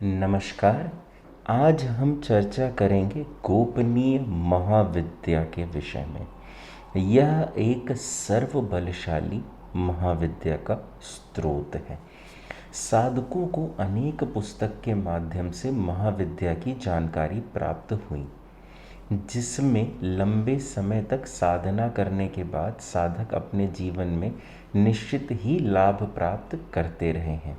नमस्कार। आज हम चर्चा करेंगे गोपनीय महाविद्या के विषय में। यह एक सर्वबलशाली महाविद्या का स्रोत है। साधकों को अनेक पुस्तक के माध्यम से महाविद्या की जानकारी प्राप्त हुई, जिसमें लंबे समय तक साधना करने के बाद साधक अपने जीवन में निश्चित ही लाभ प्राप्त करते रहे हैं।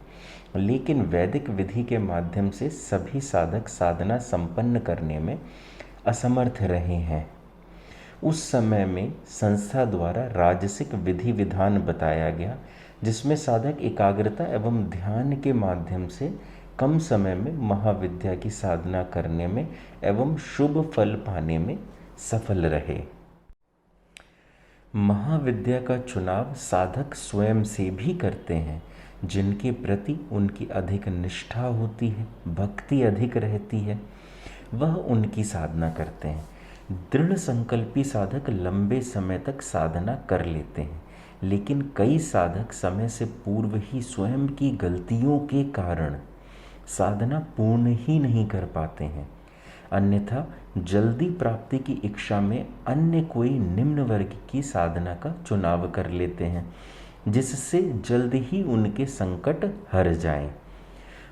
लेकिन वैदिक विधि के माध्यम से सभी साधक साधना संपन्न करने में असमर्थ रहे हैं। उस समय में संस्था द्वारा राजसिक विधि विधान बताया गया, जिसमें साधक एकाग्रता एवं ध्यान के माध्यम से कम समय में महाविद्या की साधना करने में एवं शुभ फल पाने में सफल रहे। महाविद्या का चुनाव साधक स्वयं से भी करते हैं, जिनके प्रति उनकी अधिक निष्ठा होती है, भक्ति अधिक रहती है, वह उनकी साधना करते हैं। दृढ़ संकल्पी साधक लंबे समय तक साधना कर लेते हैं, लेकिन कई साधक समय से पूर्व ही स्वयं की गलतियों के कारण साधना पूर्ण ही नहीं कर पाते हैं। अन्यथा जल्दी प्राप्ति की इच्छा में अन्य कोई निम्न वर्ग की साधना का चुनाव कर लेते हैं, जिससे जल्द ही उनके संकट हर जाएं।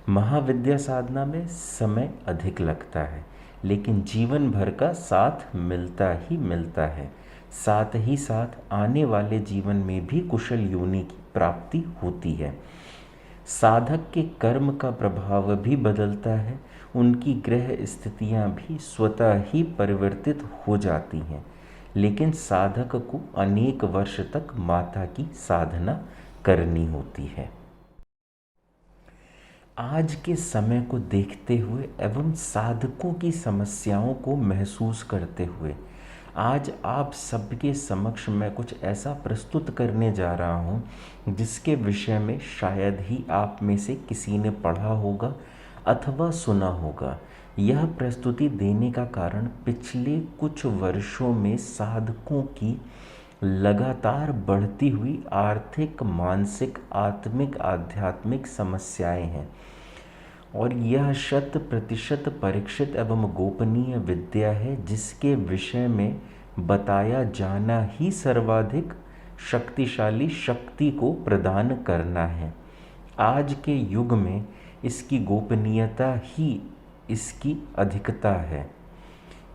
महाविद्या साधना में समय अधिक लगता है, लेकिन जीवन भर का साथ मिलता ही मिलता है। साथ ही साथ आने वाले जीवन में भी कुशल योनि की प्राप्ति होती है। साधक के कर्म का प्रभाव भी बदलता है, उनकी ग्रह स्थितियां भी स्वतः ही परिवर्तित हो जाती हैं। लेकिन साधक को अनेक वर्ष तक माता की साधना करनी होती है। आज के समय को देखते हुए एवं साधकों की समस्याओं को महसूस करते हुए आज आप सबके समक्ष मैं कुछ ऐसा प्रस्तुत करने जा रहा हूँ, जिसके विषय में शायद ही आप में से किसी ने पढ़ा होगा अथवा सुना होगा। यह प्रस्तुति देने का कारण पिछले कुछ वर्षों में साधकों की लगातार बढ़ती हुई आर्थिक, मानसिक, आत्मिक, आध्यात्मिक समस्याएं हैं, और यह 100% परीक्षित एवं गोपनीय विद्या है, जिसके विषय में बताया जाना ही सर्वाधिक शक्तिशाली शक्ति को प्रदान करना है। आज के युग में इसकी गोपनीयता ही इसकी अधिकता है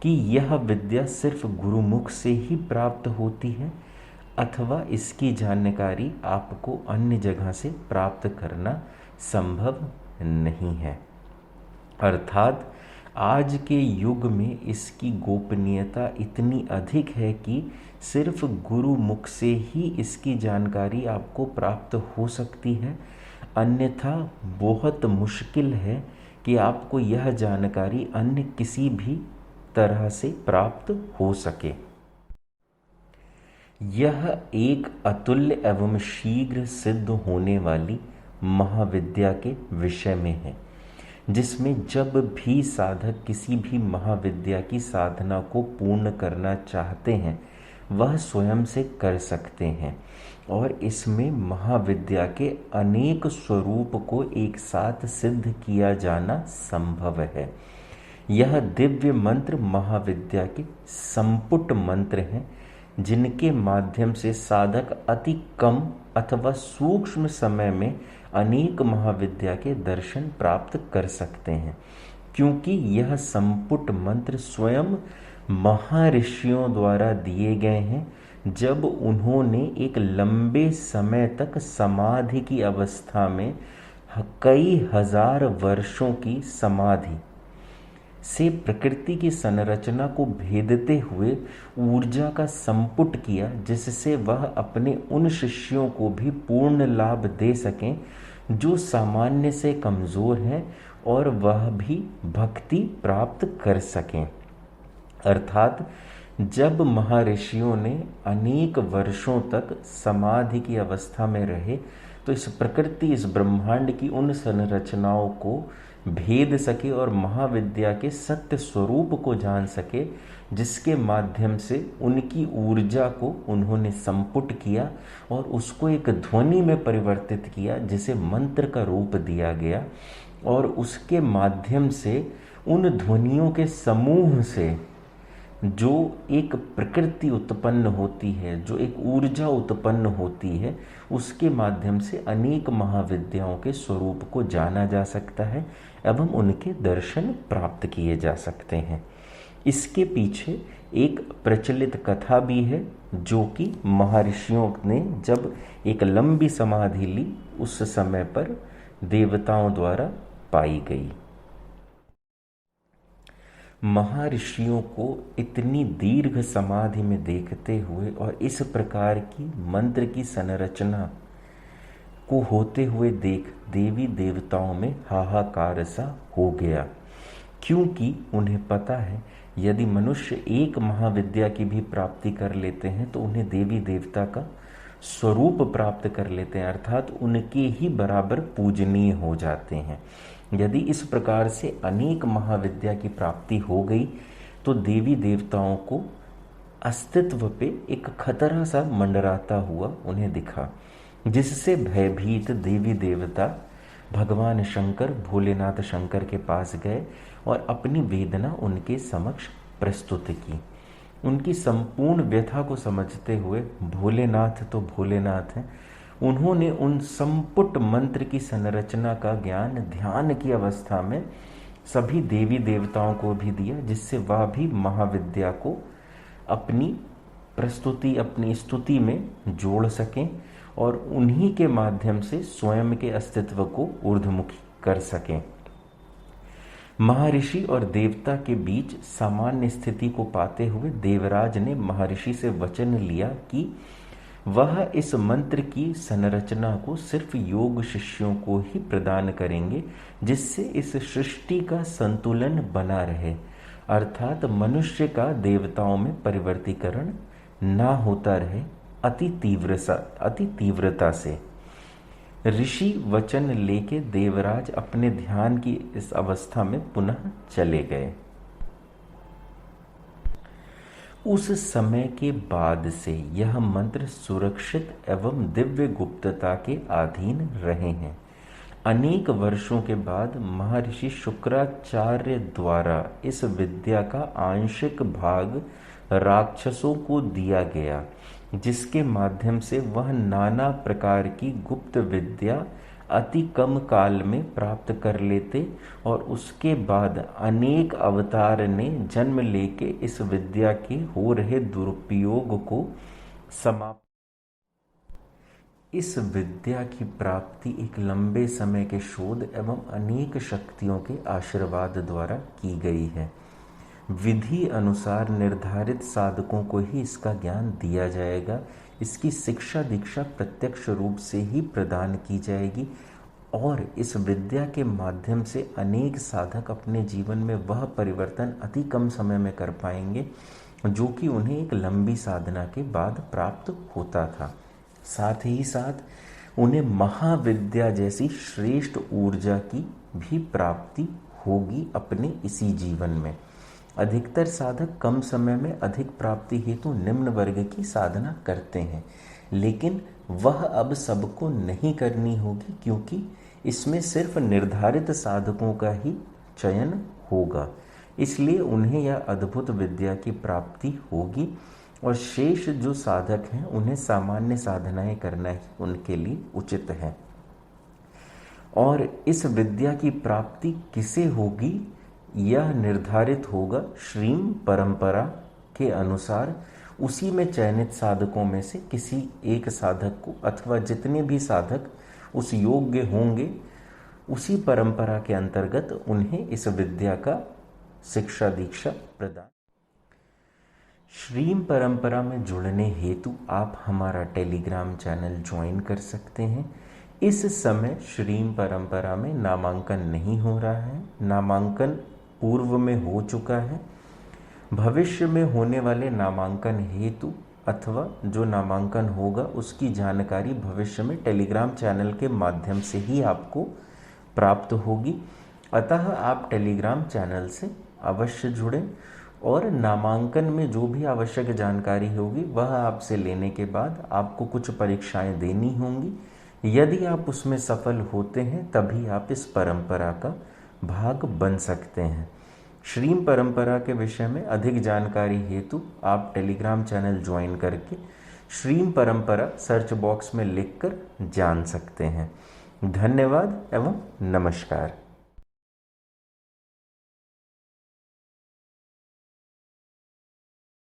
कि यह विद्या सिर्फ गुरुमुख से ही प्राप्त होती है, अथवा इसकी जानकारी आपको अन्य जगह से प्राप्त करना संभव नहीं है। अर्थात आज के युग में इसकी गोपनीयता इतनी अधिक है कि सिर्फ गुरु मुख से ही इसकी जानकारी आपको प्राप्त हो सकती है, अन्यथा बहुत मुश्किल है कि आपको यह जानकारी अन्य किसी भी तरह से प्राप्त हो सके। यह एक अतुल्य एवं शीघ्र सिद्ध होने वाली महाविद्या के विषय में है, जिसमें जब भी साधक किसी भी महाविद्या की साधना को पूर्ण करना चाहते हैं, वह स्वयं से कर सकते हैं, और इसमें महाविद्या के अनेक स्वरूप को एक साथ सिद्ध किया जाना संभव है। यह दिव्य मंत्र महाविद्या के संपुट मंत्र हैं, जिनके माध्यम से साधक अति कम अथवा सूक्ष्म समय में अनेक महाविद्या के दर्शन प्राप्त कर सकते हैं, क्योंकि यह संपुट मंत्र स्वयं महर्षियों द्वारा दिए गए हैं, जब उन्होंने एक लंबे समय तक समाधि की अवस्था में कई हजार वर्षों की समाधि से प्रकृति की संरचना को भेदते हुए ऊर्जा का संपुट किया, जिससे वह अपने उन शिष्यों को भी पूर्ण लाभ दे सकें जो सामान्य से कमज़ोर हैं, और वह भी भक्ति प्राप्त कर सकें। अर्थात जब महर्षियों ने अनेक वर्षों तक समाधि की अवस्था में रहे, तो इस प्रकृति, इस ब्रह्मांड की उन संरचनाओं को भेद सके और महाविद्या के सत्य स्वरूप को जान सके, जिसके माध्यम से उनकी ऊर्जा को उन्होंने संपुट किया और उसको एक ध्वनि में परिवर्तित किया, जिसे मंत्र का रूप दिया गया, और उसके माध्यम से उन ध्वनियों के समूह से जो एक प्रकृति उत्पन्न होती है, जो एक ऊर्जा उत्पन्न होती है, उसके माध्यम से अनेक महाविद्याओं के स्वरूप को जाना जा सकता है एवं उनके दर्शन प्राप्त किए जा सकते हैं। इसके पीछे एक प्रचलित कथा भी है, जो कि महर्षियों ने जब एक लंबी समाधि ली उस समय पर देवताओं द्वारा पाई गई। महर्षियों को इतनी दीर्घ समाधि में देखते हुए और इस प्रकार की मंत्र की संरचना को होते हुए देख देवी देवताओं में हाहाकार सा हो गया, क्योंकि उन्हें पता है यदि मनुष्य एक महाविद्या की भी प्राप्ति कर लेते हैं तो उन्हें देवी देवता का स्वरूप प्राप्त कर लेते हैं, अर्थात उनके ही बराबर पूजनीय हो जाते हैं। यदि इस प्रकार से अनेक महाविद्या की प्राप्ति हो गई तो देवी देवताओं को अस्तित्व पे एक खतरा सा मंडराता हुआ उन्हें दिखा, जिससे भयभीत देवी देवता भगवान शंकर, भोलेनाथ शंकर के पास गए और अपनी वेदना उनके समक्ष प्रस्तुत की। उनकी संपूर्ण व्यथा को समझते हुए भोलेनाथ तो भोलेनाथ हैं, उन्होंने उन संपुट मंत्र की संरचना का ज्ञान ध्यान की अवस्था में सभी देवी देवताओं को भी दिया, जिससे वह भी महाविद्या को अपनी प्रस्तुति, अपनी स्तुति में जोड़ सकें और उन्हीं के माध्यम से स्वयं के अस्तित्व को ऊर्ध्वमुखी कर सकें। महर्षि और देवता के बीच सामान्य स्थिति को पाते हुए देवराज ने महर्षि से वचन लिया कि वह इस मंत्र की संरचना को सिर्फ योग शिष्यों को ही प्रदान करेंगे, जिससे इस सृष्टि का संतुलन बना रहे, अर्थात मनुष्य का देवताओं में परिवर्तीकरण ना होता रहे अति तीव्रता से। ऋषि वचन लेके देवराज अपने ध्यान की इस अवस्था में पुनः चले गए। उस समय के बाद से यह मंत्र सुरक्षित एवं दिव्य गुप्तता के अधीन रहे हैं। अनेक वर्षों के बाद महर्षि शुक्राचार्य द्वारा इस विद्या का आंशिक भाग राक्षसों को दिया गया, जिसके माध्यम से वह नाना प्रकार की गुप्त विद्या अति कम काल में प्राप्त कर लेते और उसके बाद अनेक अवतार ने जन्म लेके इस विद्या के हो रहे दुरुपयोग को समाप्त। इस विद्या की प्राप्ति एक लंबे समय के शोध एवं अनेक शक्तियों के आशीर्वाद द्वारा की गई है। विधि अनुसार निर्धारित साधकों को ही इसका ज्ञान दिया जाएगा। इसकी शिक्षा दीक्षा प्रत्यक्ष रूप से ही प्रदान की जाएगी और इस विद्या के माध्यम से अनेक साधक अपने जीवन में वह परिवर्तन अति कम समय में कर पाएंगे जो कि उन्हें एक लंबी साधना के बाद प्राप्त होता था। साथ ही साथ उन्हें महाविद्या जैसी श्रेष्ठ ऊर्जा की भी प्राप्ति होगी अपने इसी जीवन में। अधिकतर साधक कम समय में अधिक प्राप्ति हेतु निम्न वर्ग की साधना करते हैं, लेकिन वह अब सबको नहीं करनी होगी, क्योंकि इसमें सिर्फ निर्धारित साधकों का ही चयन होगा। इसलिए उन्हें यह अद्भुत विद्या की प्राप्ति होगी और शेष जो साधक हैं उन्हें सामान्य साधनाएं करना ही उनके लिए उचित है। और इस विद्या की प्राप्ति किसे होगी यह निर्धारित होगा श्रीम परंपरा के अनुसार। उसी में चयनित साधकों में से किसी एक साधक को अथवा जितने भी साधक उस योग्य होंगे उसी परंपरा के अंतर्गत उन्हें इस विद्या का शिक्षा दीक्षा प्रदान। श्रीम परंपरा में जुड़ने हेतु आप हमारा टेलीग्राम चैनल ज्वाइन कर सकते हैं। इस समय श्रीम परंपरा में नामांकन नहीं हो रहा है, नामांकन पूर्व में हो चुका है। भविष्य में होने वाले नामांकन हेतु अथवा जो नामांकन होगा उसकी जानकारी भविष्य में टेलीग्राम चैनल के माध्यम से ही आपको प्राप्त होगी। अतः आप टेलीग्राम चैनल से अवश्य जुड़ें और नामांकन में जो भी आवश्यक जानकारी होगी वह आपसे लेने के बाद आपको कुछ परीक्षाएं देनी होंगी। यदि आप उसमें सफल होते हैं तभी आप इस परंपरा का भाग बन सकते हैं। श्रीम परंपरा के विषय में अधिक जानकारी हेतु आप टेलीग्राम चैनल ज्वाइन करके श्रीम परंपरा सर्च बॉक्स में लिखकर जान सकते हैं। धन्यवाद एवं नमस्कार।